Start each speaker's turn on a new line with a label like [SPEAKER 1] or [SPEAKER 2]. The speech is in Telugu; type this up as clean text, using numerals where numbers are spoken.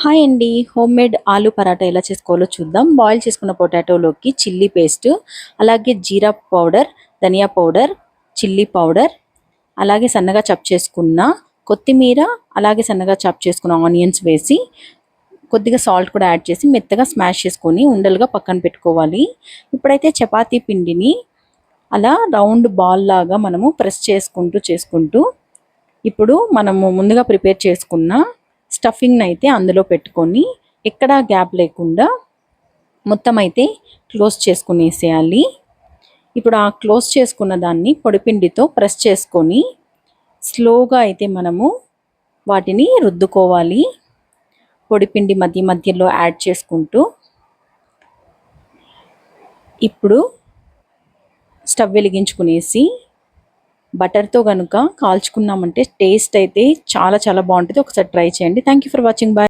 [SPEAKER 1] హాయ్ అండి. హోమ్‌మేడ్ ఆలు పరాటా ఎలా చేసుకోవాలో చూద్దాం. బాయిల్ చేసుకున్న పొటాటోలోకి చిల్లీ పేస్ట్, అలాగే జీరా పౌడర్, ధనియా పౌడర్, చిల్లీ పౌడర్, అలాగే సన్నగా చాప్ చేసుకున్న కొత్తిమీర, అలాగే సన్నగా చాప్ చేసుకున్న ఆనియన్స్ వేసి, కొద్దిగా సాల్ట్ కూడా యాడ్ చేసి మెత్తగా స్మాష్ చేసుకొని ఉండలుగా పక్కన పెట్టుకోవాలి. ఇప్పుడైతే చపాతీ పిండిని అలా రౌండ్ బాల్ లాగా మనము ప్రెస్ చేసుకుంటూ ఇప్పుడు మనము ముందుగా ప్రిపేర్ చేసుకున్న స్టఫింగ్ని అయితే అందులో పెట్టుకొని ఎక్కడా గ్యాప్ లేకుండా మొత్తం అయితే క్లోజ్ చేసుకునేసేయాలి. ఇప్పుడు ఆ క్లోజ్ చేసుకున్న దాన్ని పొడిపిండితో ప్రెస్ చేసుకొని స్లోగా అయితే మనము వాటిని రుద్దుకోవాలి. పొడిపిండి మధ్య మధ్యలో యాడ్ చేసుకుంటూ ఇప్పుడు స్టవ్ వెలిగించుకునేసి బటర్తో కనుక కాల్చుకున్నామంటే టేస్ట్ అయితే చాలా చాలా బాగుంటుంది. ఒకసారి ట్రై చేయండి. Thank you for watching. Bye.